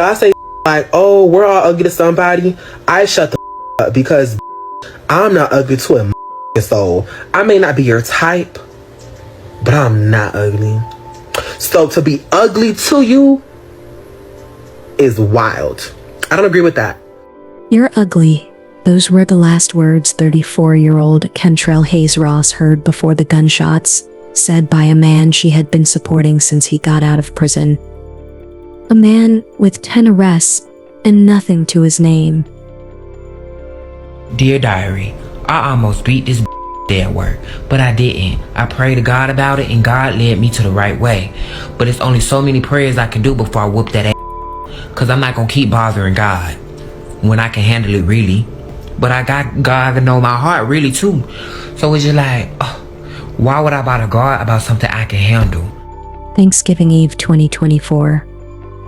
I say like, oh, we're all ugly to somebody, I shut the up because I'm not ugly to a soul. I may not be your type, but I'm not ugly. So to be ugly to you is wild. I don't agree with that. You're ugly. Those were the last words 34-year-old Cantrelle Hayes-Ross heard before the gunshots, said by a man she had been supporting since he got out of prison. A man with 10 arrests and nothing to his name. Dear Diary, I almost beat this day at work, but I didn't. I prayed to God about it and God led me to the right way. But it's only so many prayers I can do before I whoop that ass. Cause I'm not gonna keep bothering God when I can handle it really. But I got God to know my heart really too. So it's just like, why would I bother God about something I can handle? Thanksgiving Eve 2024.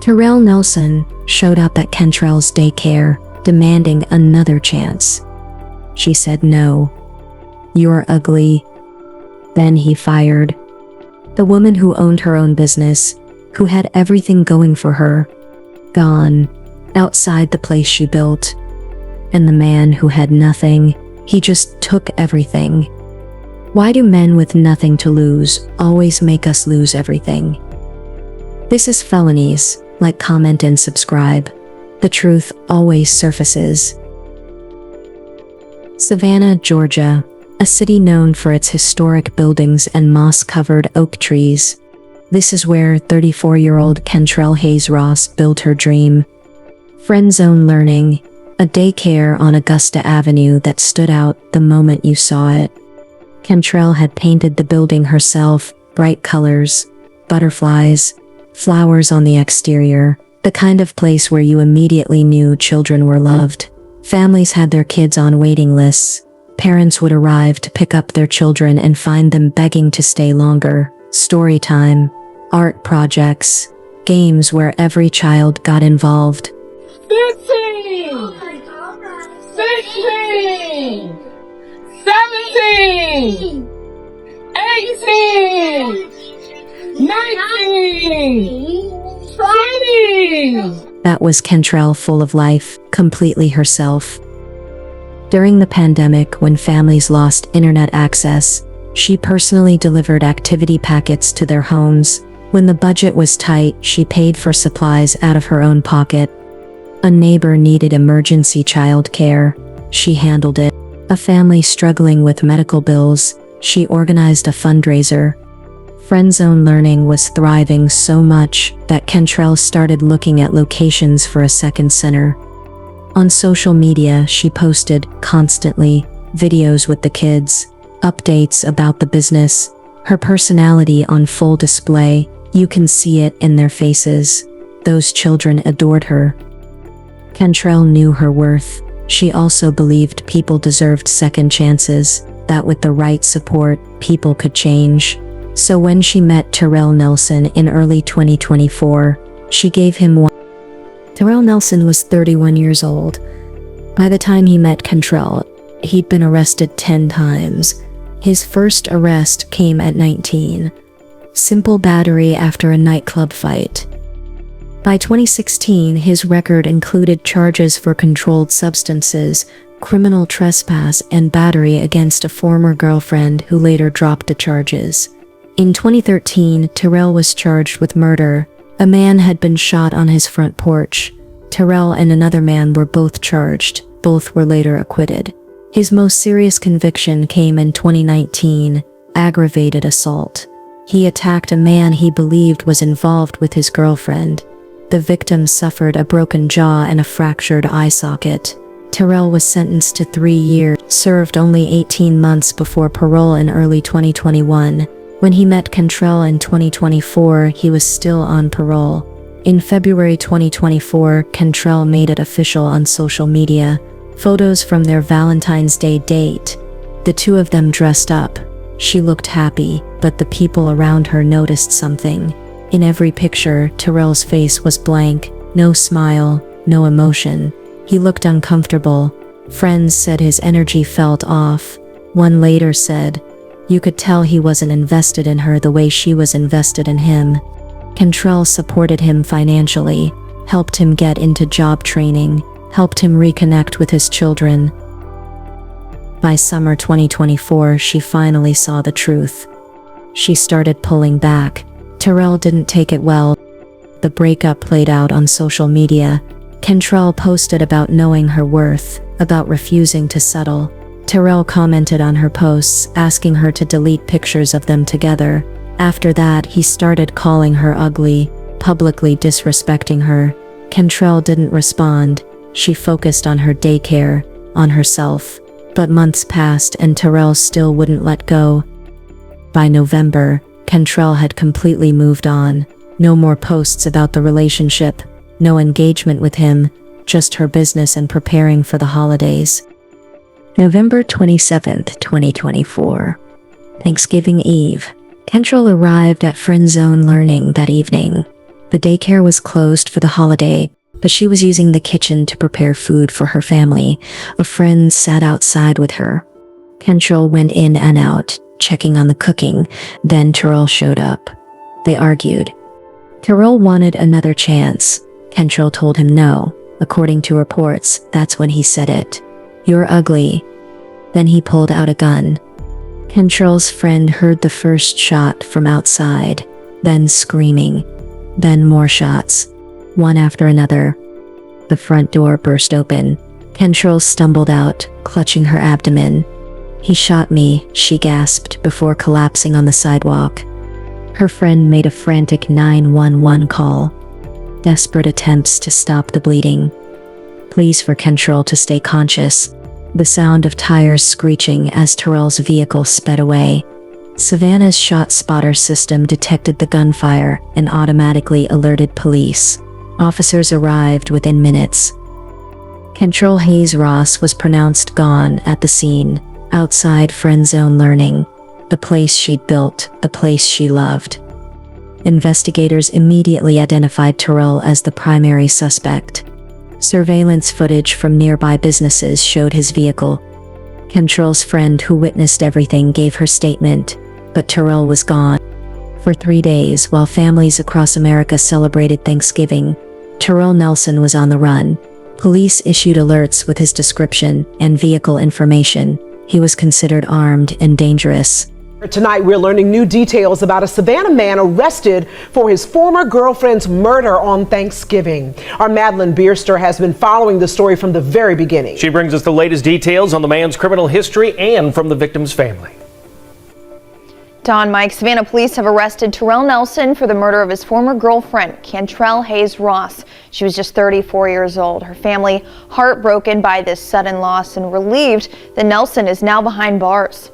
Terrell Nelson showed up at Cantrelle's daycare, demanding another chance. She said no. You're ugly. Then he fired. The woman who owned her own business, who had everything going for her, gone, outside the place she built. And the man who had nothing, he just took everything. Why do men with nothing to lose always make us lose everything? This is Felonies. Like, comment, and subscribe. The truth always surfaces. Savannah, Georgia, a city known for its historic buildings and moss-covered oak trees. This is where 34-year-old Cantrelle Hayes-Ross built her dream. Friend Zone Learning, a daycare on Augusta Avenue that stood out the moment you saw it. Cantrelle had painted the building herself, bright colors, butterflies, flowers on the exterior, the kind of place where you immediately knew children were loved. Families had their kids on waiting lists. Parents would arrive to pick up their children and find them begging to stay longer. Story time, art projects, games where every child got involved. 15, 16, 17, 18, 19, 20. That was Cantrelle, full of life, completely herself. During the pandemic, when families lost internet access, she personally delivered activity packets to their homes. When the budget was tight, she paid for supplies out of her own pocket. A neighbor needed emergency childcare. She handled it. A family struggling with medical bills. She organized a fundraiser. Friend Zone Learning was thriving so much that Cantrelle started looking at locations for a second center. On social media, she posted constantly videos with the kids, updates about the business, her personality on full display. You can see it in their faces. Those children adored her. Cantrelle knew her worth. She also believed people deserved second chances, that with the right support, people could change. So when she met Terrell Nelson in early 2024, she gave him one. Terrell Nelson was 31 years old. By the time he met Cantrelle, he'd been arrested 10 times. His first arrest came at 19. Simple battery after a nightclub fight. By 2016, his record included charges for controlled substances, criminal trespass, and battery against a former girlfriend who later dropped the charges. In 2013, Terrell was charged with murder. A man had been shot on his front porch. Terrell and another man were both charged. Both were later acquitted. His most serious conviction came in 2019, aggravated assault. He attacked a man he believed was involved with his girlfriend. The victim suffered a broken jaw and a fractured eye socket. Terrell was sentenced to 3 years, served only 18 months before parole in early 2021. When he met Cantrelle in 2024, he was still on parole. In February 2024, Cantrelle made it official on social media. Photos from their Valentine's Day date. The two of them dressed up. She looked happy, but the people around her noticed something. In every picture, Terrell's face was blank, no smile, no emotion. He looked uncomfortable. Friends said his energy felt off. One later said, "You could tell he wasn't invested in her the way she was invested in him." Cantrelle supported him financially. helped him get into job training, helped him reconnect with his children. By summer 2024, she finally saw the truth. She started pulling back. Terrell didn't take it well. The breakup played out on social media. Cantrelle posted about knowing her worth, about refusing to settle. Terrell commented on her posts, asking her to delete pictures of them together. After that, he started calling her ugly, publicly disrespecting her. Cantrelle didn't respond. She focused on her daycare, on herself. But months passed and Terrell still wouldn't let go. By November, Cantrelle had completely moved on. No more posts about the relationship, no engagement with him, just her business and preparing for the holidays. November 27th, 2024. Thanksgiving Eve. Cantrelle arrived at Friend Zone Learning that evening. The daycare was closed for the holiday, but she was using the kitchen to prepare food for her family. A friend sat outside with her. Cantrelle went in and out, checking on the cooking. Then Terrell showed up. They argued. Terrell wanted another chance. Cantrelle told him no. According to reports, that's when he said it. "You're ugly." Then he pulled out a gun. Cantrelle's friend heard the first shot from outside, then screaming, then more shots, one after another. The front door burst open. Cantrelle stumbled out, clutching her abdomen. "He shot me," she gasped before collapsing on the sidewalk. Her friend made a frantic 911 call. Desperate attempts to stop the bleeding. Pleas for Cantrelle to stay conscious. The sound of tires screeching as Terrell's vehicle sped away. Savannah's shot spotter system detected the gunfire and automatically alerted police. Officers arrived within minutes. Cantrelle Hayes-Ross was pronounced gone at the scene, outside Friend Zone Learning, the place she'd built, the place she loved. Investigators immediately identified Terrell as the primary suspect. Surveillance footage from nearby businesses showed his vehicle. Cantrelle's friend who witnessed everything gave her statement, but Terrell was gone. For 3 days, while families across America celebrated Thanksgiving, Terrell Nelson was on the run. Police issued alerts with his description and vehicle information. He was considered armed and dangerous. Tonight, we're learning new details about a Savannah man arrested for his former girlfriend's murder on Thanksgiving. Our Madeline Bierster has been following the story from the very beginning. She brings us the latest details on the man's criminal history and from the victim's family. Mike, Savannah police have arrested Terrell Nelson for the murder of his former girlfriend, Cantrelle Hayes-Ross. She was just 34 years old. Her family heartbroken by this sudden loss and relieved that Nelson is now behind bars.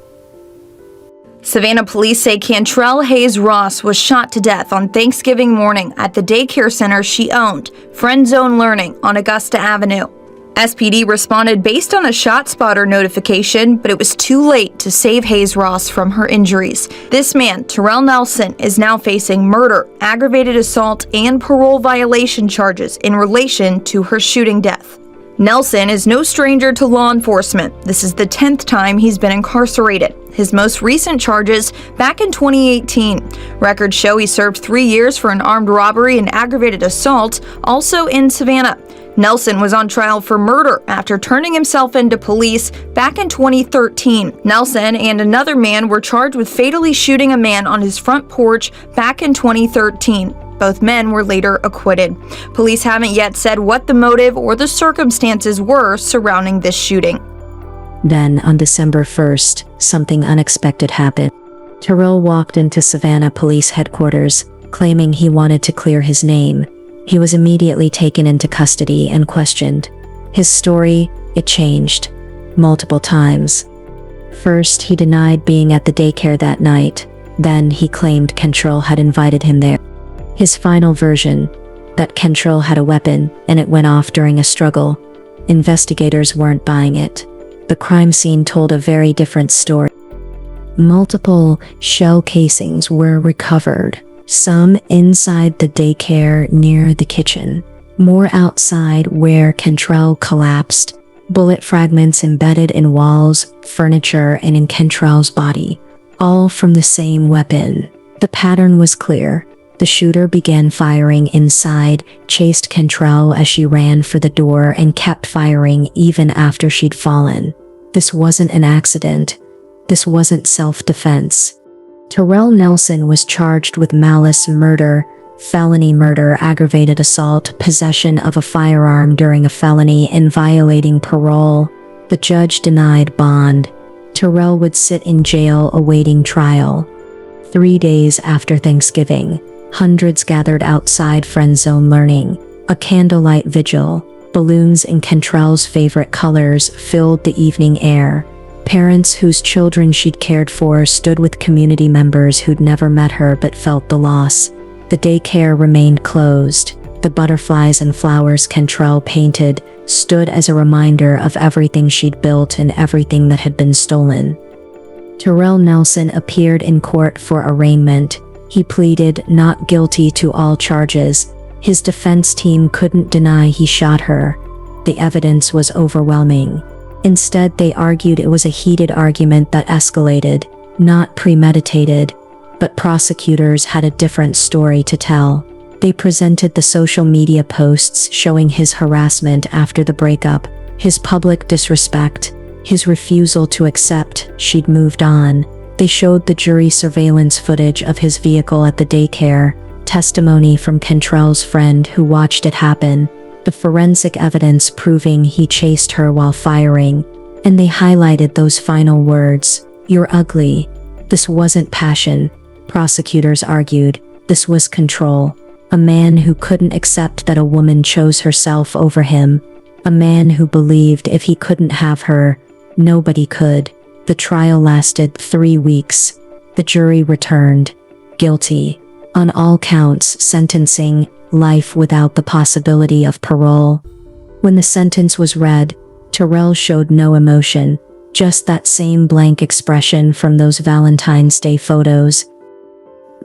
Savannah police say Cantrelle Hayes-Ross was shot to death on Thanksgiving morning at the daycare center she owned, Friend Zone Learning on Augusta Avenue. SPD responded based on a ShotSpotter notification, but it was too late to save Hayes-Ross from her injuries. This man, Terrell Nelson, is now facing murder, aggravated assault, and parole violation charges in relation to her shooting death. Nelson is no stranger to law enforcement. This is the 10th time he's been incarcerated. His most recent charges back in 2018. Records show he served 3 years for an armed robbery and aggravated assault, also in Savannah. Nelson was on trial for murder after turning himself into police back in 2013. Nelson and another man were charged with fatally shooting a man on his front porch back in 2013. Both men were later acquitted. Police haven't yet said what the motive or the circumstances were surrounding this shooting. Then, on December 1st, something unexpected happened. Terrell walked into Savannah Police Headquarters, claiming he wanted to clear his name. He was immediately taken into custody and questioned. His story, it changed. Multiple times. First, he denied being at the daycare that night. Then, he claimed Cantrelle had invited him there. His final version, that Cantrelle had a weapon and it went off during a struggle. Investigators weren't buying it. The crime scene told a very different story. Multiple shell casings were recovered, some inside the daycare near the kitchen, more outside where Cantrelle collapsed, bullet fragments embedded in walls, furniture, and in Cantrelle's body, all from the same weapon. The pattern was clear. The shooter began firing inside, chased Cantrelle as she ran for the door, and kept firing even after she'd fallen. This wasn't an accident. This wasn't self-defense. Terrell Nelson was charged with malice murder, felony murder, aggravated assault, possession of a firearm during a felony, and violating parole. The judge denied bond. Terrell would sit in jail awaiting trial. 3 days after Thanksgiving, hundreds gathered outside Friend Zone Learning. A candlelight vigil, balloons in Cantrelle's favorite colors filled the evening air. Parents whose children she'd cared for stood with community members who'd never met her but felt the loss. The daycare remained closed. The butterflies and flowers Cantrelle painted stood as a reminder of everything she'd built and everything that had been stolen. Terrell Nelson appeared in court for arraignment. He pleaded not guilty to all charges. His defense team couldn't deny he shot her. The evidence was overwhelming. Instead, they argued it was a heated argument that escalated, not premeditated. But prosecutors had a different story to tell. They presented the social media posts showing his harassment after the breakup, his public disrespect, his refusal to accept she'd moved on. They showed the jury surveillance footage of his vehicle at the daycare, testimony from Cantrelle's friend who watched it happen, the forensic evidence proving he chased her while firing, and they highlighted those final words, "You're ugly." This wasn't passion, prosecutors argued. This was control. A man who couldn't accept that a woman chose herself over him. A man who believed if he couldn't have her, nobody could. The trial lasted 3 weeks. The jury returned guilty on all counts, sentencing life without the possibility of parole. When the sentence was read, Terrell showed no emotion, just that same blank expression from those Valentine's Day photos.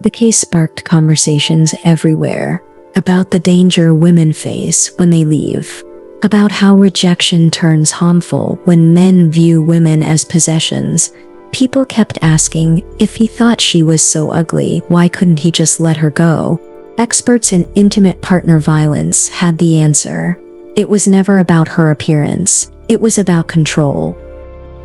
The case sparked conversations everywhere about the danger women face when they leave, about how rejection turns harmful when men view women as possessions. People kept asking, if he thought she was so ugly, why couldn't he just let her go? Experts in intimate partner violence had the answer. It was never about her appearance. It was about control.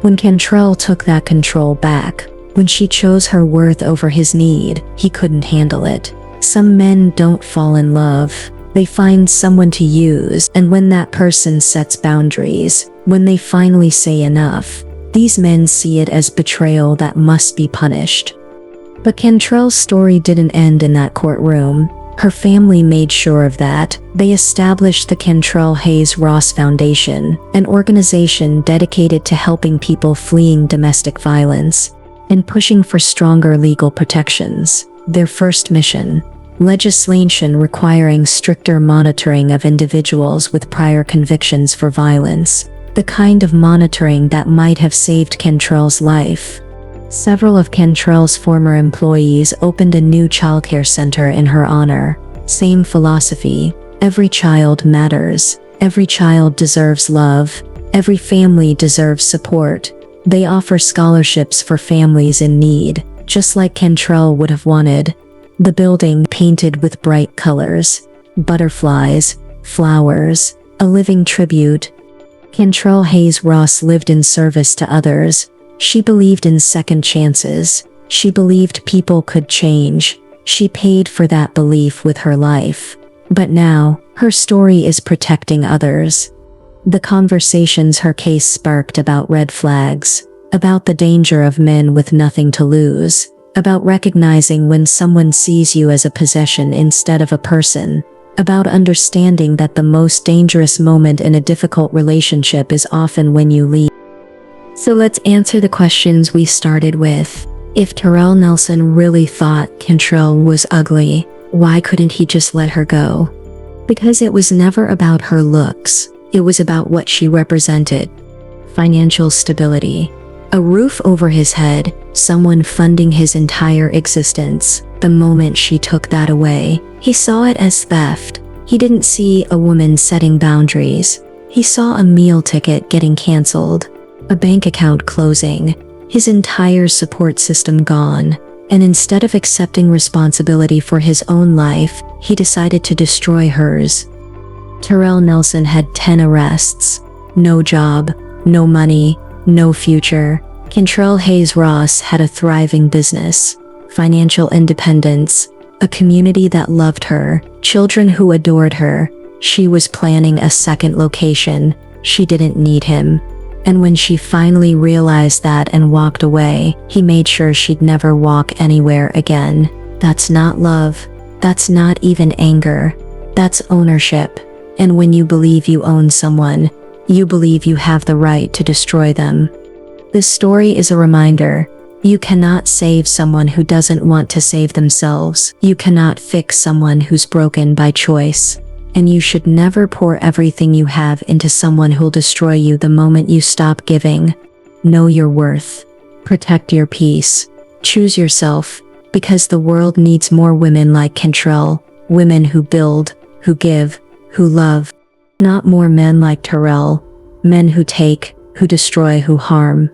When Cantrelle took that control back, when she chose her worth over his need, he couldn't handle it. Some men don't fall in love. They find someone to use, and when that person sets boundaries, when they finally say enough, these men see it as betrayal that must be punished. But Cantrelle's story didn't end in that courtroom. Her family made sure of that. They established the Cantrelle Hayes-Ross Foundation, an organization dedicated to helping people fleeing domestic violence and pushing for stronger legal protections. Their first mission: legislation requiring stricter monitoring of individuals with prior convictions for violence, the kind of monitoring that might have saved Cantrelle's life. Several of Cantrelle's former employees opened a new childcare center in her honor. Same philosophy: every child matters, every child deserves love, every family deserves support. They offer scholarships for families in need, just like Cantrelle would have wanted. The building painted with bright colors, butterflies, flowers, a living tribute. Cantrelle Hayes-Ross lived in service to others. She believed in second chances. She believed people could change. She paid for that belief with her life. But now, her story is protecting others. The conversations her case sparked about red flags, about the danger of men with nothing to lose, about recognizing when someone sees you as a possession instead of a person, about understanding that the most dangerous moment in a difficult relationship is often when you leave. So let's answer the questions we started with. If Terrell Nelson really thought Cantrelle was ugly, why couldn't he just let her go? Because it was never about her looks. It was about what she represented. Financial stability. A roof over his head, someone funding his entire existence. The moment she took that away, he saw it as theft. He didn't see a woman setting boundaries. He saw a meal ticket getting canceled, a bank account closing, his entire support system gone. And instead of accepting responsibility for his own life, he decided to destroy hers. Terrell Nelson had 10 arrests, no job, no money, no future. Cantrelle Hayes-Ross had a thriving business, financial independence, a community that loved her, children who adored her. She was planning a second location. She didn't need him. And when she finally realized that and walked away, he made sure she'd never walk anywhere again. That's not love. That's not even anger. That's ownership. And when you believe you own someone, you believe you have the right to destroy them. This story is a reminder. You cannot save someone who doesn't want to save themselves. You cannot fix someone who's broken by choice. And you should never pour everything you have into someone who'll destroy you the moment you stop giving. Know your worth. Protect your peace. Choose yourself, because the world needs more women like Cantrelle, women who build, who give, who love. Not more men like Terrell, men who take, who destroy, who harm.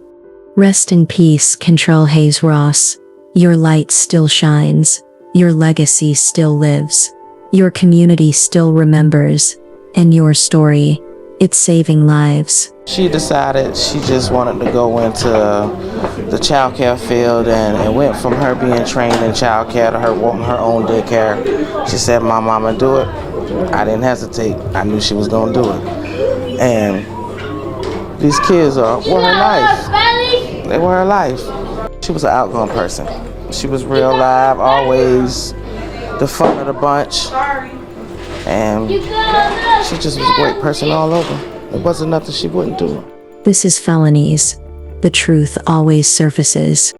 Rest in peace, Cantrelle Hayes-Ross. Your light still shines. Your legacy still lives. Your community still remembers. And your story, it's saving lives. She decided she just wanted to go into the childcare field and went from her being trained in childcare to her wanting her own daycare. She said, "My mama do it." I didn't hesitate. I knew she was going to do it. And these kids were her life. They were her life. She was an outgoing person. She was real live, always the fun of the bunch. And she just was a great person all over. There wasn't nothing she wouldn't do. This is Felonies. The truth always surfaces.